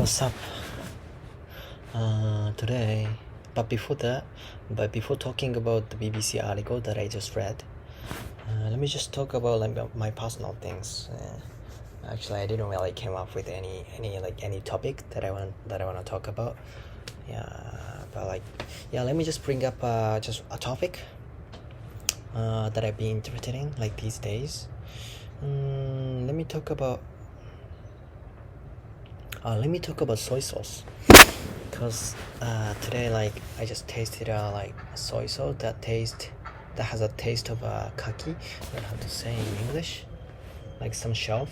What's up? Today, but before that, before talking about the BBC article that I just read, let me just talk about my personal things. Actually, I didn't really came up with any topic that I want to talk about. Let me just bring up just a topic that I've been interested in these days. Let me talk about soy sauce, because today I just tasted soy sauce that has a taste of kaki. I don't know how to say in English, some shell,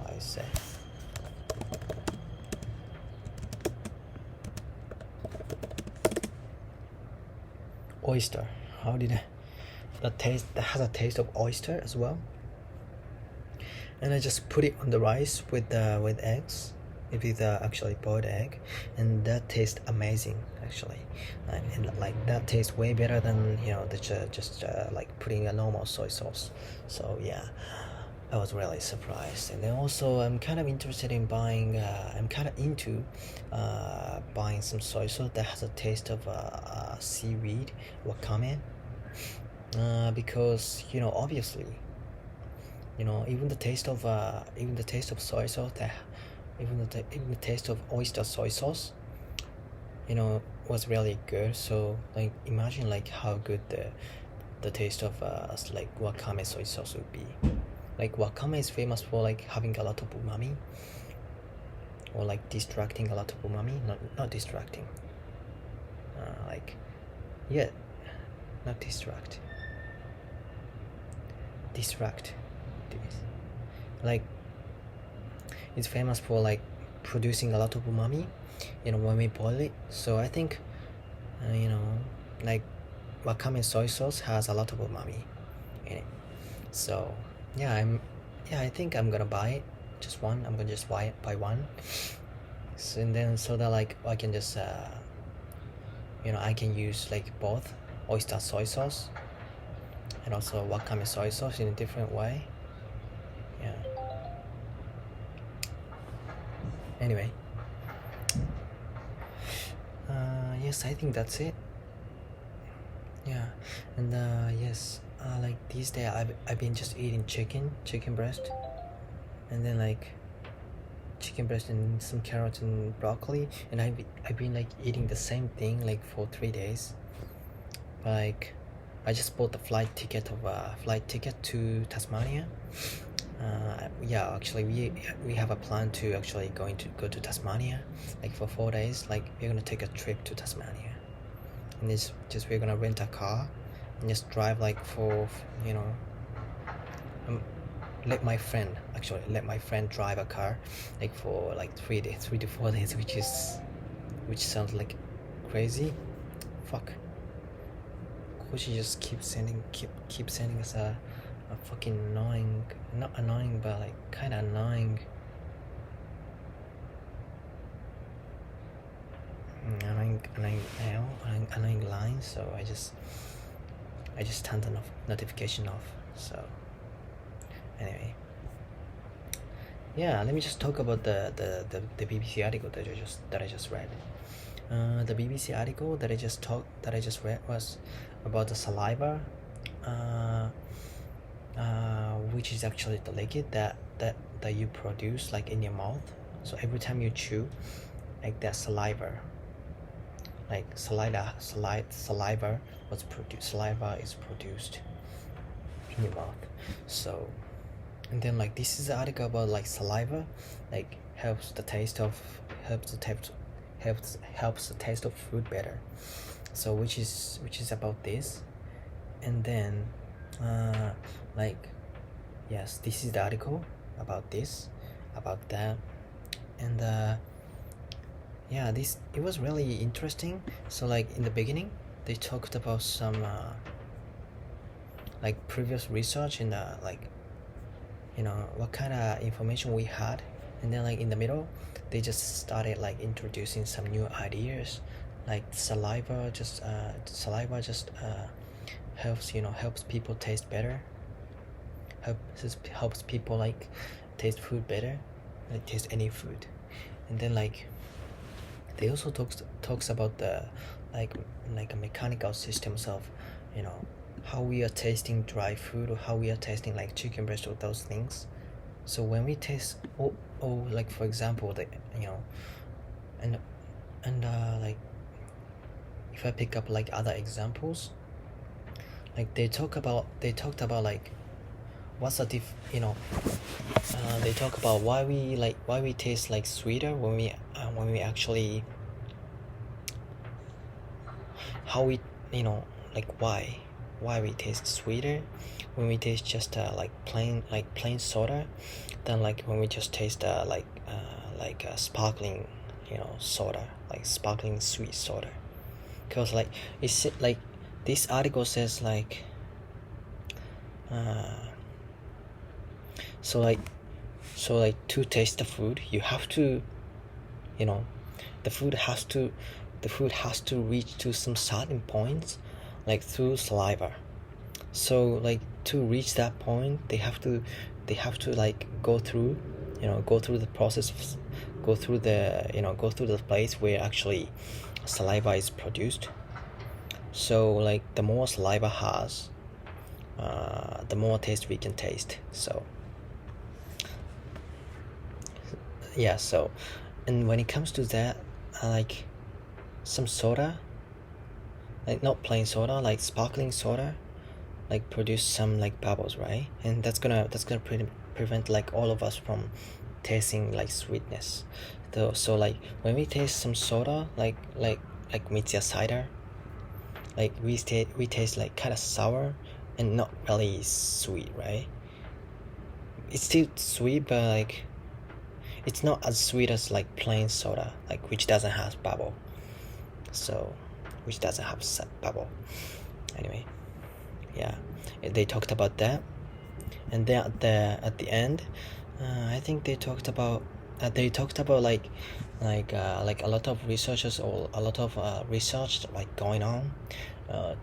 I say. Oyster. That has a taste of oyster as well. And I just put it on the rice with eggs. It is actually boiled egg, and that tastes amazing actually. And that tastes way better than just putting a normal soy sauce. So yeah, I was really surprised. And then also I'm kind of interested in buying. I'm kind of into buying some soy sauce that has a taste of seaweed, wakame. Because obviously, even the taste of soy sauce, even the taste of oyster soy sauce, was really good. So imagine how good the taste of wakame soy sauce would be. Wakame is famous for having a lot of umami, or distracting a lot of umami. Not distracting. Not distract. Distract. It's famous for producing a lot of umami, when we boil it. So I think wakame soy sauce has a lot of umami in it. So yeah, I think I'm gonna buy it, just one. I'm gonna just buy one. So that I can just I can use both oyster soy sauce and also wakame soy sauce in a different way. Yeah. Anyway, yes, I think that's it. Yeah, and yes, these days I've been just eating chicken breast, and then chicken breast and some carrots and broccoli, and I've been eating the same thing for 3 days. I just bought the flight ticket to Tasmania. Actually we have a plan to actually go to Tasmania for 4 days. We're gonna take a trip to Tasmania, and it's just we're gonna rent a car and just drive for let my friend drive a car for 3 to 4 days, which sounds crazy. Fuck. She just keep sending us a fucking annoying, not annoying, but kind of annoying line. So I just turned the notification off. So anyway, yeah, let me just talk about the BBC article that I just read. The BBC article that I just read was about the saliva, which is actually the liquid that you produce in your mouth. So every time you chew, that saliva is produced in your mouth. So, and then this is the article about saliva helps the taste of food better. So which is about this. And then yes, this is the article about that. And it was really interesting. So in the beginning they talked about some previous research and what kind of information we had. And then in the middle they just started introducing some new ideas, saliva just helps people taste better, helps people taste food better, taste any food. And then like they also talks about the like a mechanical systems of, you know, how we are tasting dry food, or how we are tasting like chicken breast or those things. So when we taste, like for example, the, you know, and like if I pick up like other examples, like they talked about like what's the they talk about why we taste like sweeter when we actually, how we, you know, like why we taste sweeter when we taste just like plain soda than like when we just taste like sparkling, you know, soda, like sparkling sweet soda. Because like it's like this article says like so like to taste the food you have to, you know, the food has to reach to some certain points, like through saliva. So like to reach that point they have to like go through the process of, go through the place where actually saliva is produced. So like the more saliva has, the more taste we can taste. So yeah, so and when it comes to that, like some soda, like not plain soda, like sparkling soda, like produce some like bubbles, right? And that's gonna prevent like all of us from tasting like sweetness. So like when we taste some soda, like Mitsuya cider, like we taste like kind of sour and not really sweet, right? It's still sweet, but like it's not as sweet as like plain soda, like which doesn't have bubble. So which doesn't have bubble. Anyway, yeah, they talked about that. And then at the end, I think they talked about like a lot of researchers, or a lot of research like going on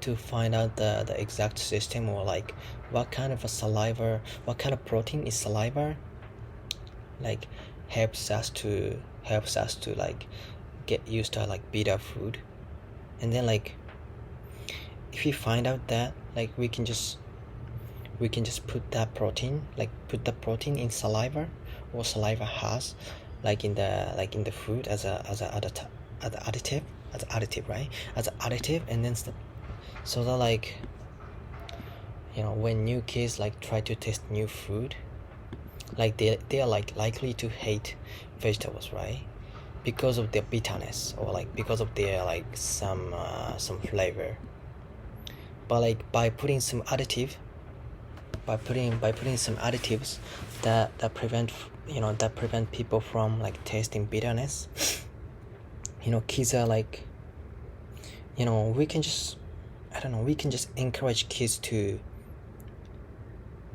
to find out the exact system, or like what kind of what kind of protein is saliva, like helps us to like get used to like bitter food. And then like if we find out that, like we can just put the protein in saliva, or saliva has like in the food as a additive, right? As an additive. And then so that like, you know, when new kids like try to taste new food, like they are like likely to hate vegetables, right? Because of their bitterness, or like because of their like some flavor. But like by putting some additives that prevent people from like tasting bitterness, you know, kids are like, you know, we can just encourage kids to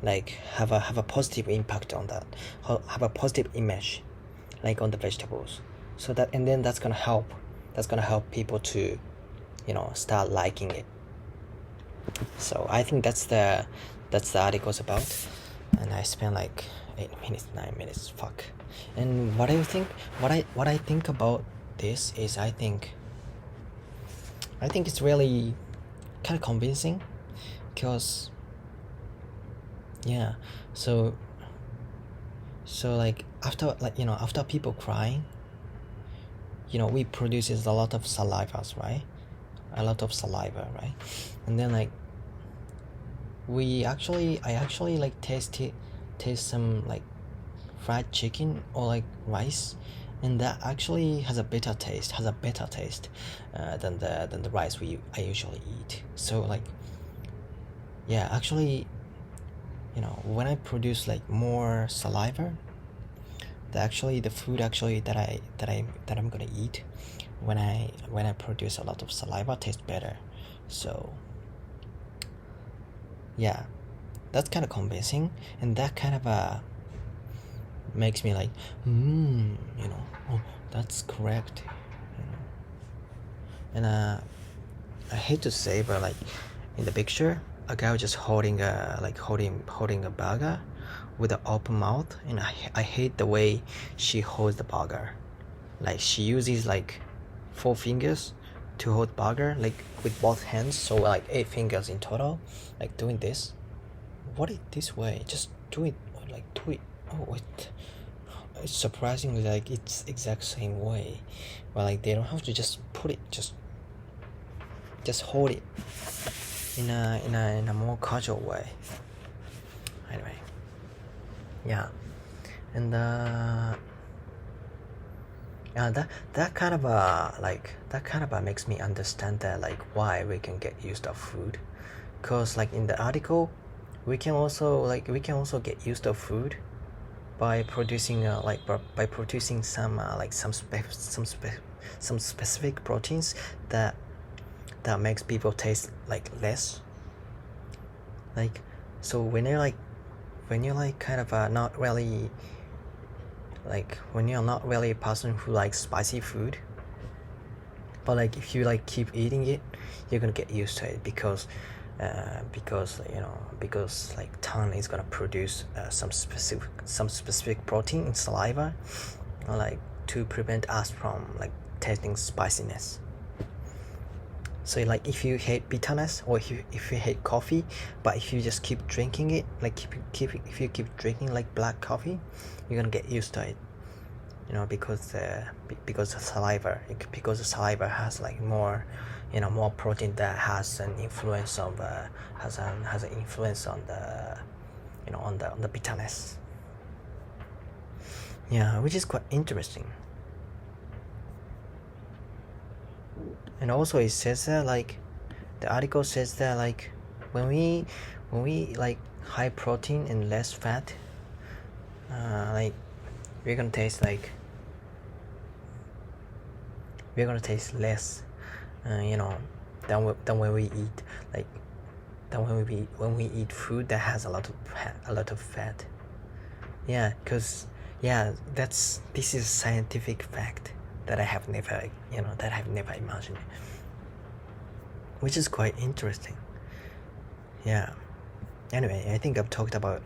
like have a positive impact on that, have a positive image like on the vegetables. So that, and then that's gonna help people to, you know, start liking it. So I think that's the article's about. And I spent like 9 minutes, fuck. And what do you think? What I think about this is, I think it's really kind of convincing, because yeah, so like after, like, you know, after people crying, you know, we produces a lot of salivas, right? And then like I actually like taste some like fried chicken or like rice, and that actually has a better taste than the rice I usually eat. So like, yeah, actually, you know, when I produce like more saliva, the food actually that I'm gonna eat when I produce a lot of saliva tastes better. So yeah, that's kind of convincing, and that kind of makes me like, you know, oh, that's correct, you know. And I hate to say, but like in the picture, a guy was just holding a burger with an open mouth, and I hate the way she holds the burger. like she uses like 4 fingers to hold burger, like with both hands, so like 8 fingers in total, like doing this. What is this way? Just do it, like do it. Oh, it's surprisingly like it's exact same way, but like they don't have to just put it, just hold it in a more casual way. Anyway, yeah, and that kind of makes me understand that like why we can get used to food, cause like in the article, we can also get used to food by producing some specific proteins that makes people taste like less. Like, so when you're kind of not really, like when you're not really a person who likes spicy food, but like if you like keep eating it, you're gonna get used to it, because like tongue is gonna produce some specific protein in saliva, like to prevent us from like tasting spiciness. So like if you hate bitterness, or if you hate coffee, but if you just keep drinking it, like if you keep drinking like black coffee, you're gonna get used to it, because the saliva has like more protein that has an influence of has an influence on the on the bitterness. Yeah, which is quite interesting. And also it says that like the article says that like when we like high protein and less fat, like we're gonna taste less than when we eat when we eat food that has a lot of fat. Yeah, because this is a scientific fact that I have never imagined, which is quite interesting. Yeah. Anyway, I think I've talked about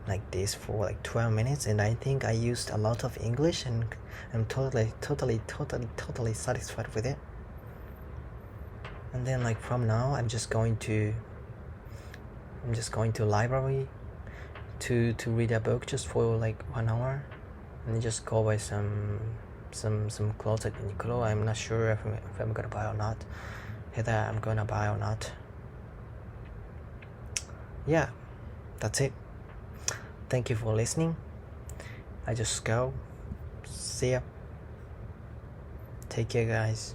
like this for like 12 minutes, and I think I used a lot of English, and I'm totally satisfied with it. And then like from now, I'm just going to library to read a book just for like 1 hour, and just go buy some clothes at Uniqlo. I'm not sure if I'm gonna buy or not. Either I'm gonna buy or not. Yeah, that's it. Thank you for listening. I just go. See ya. Take care, guys.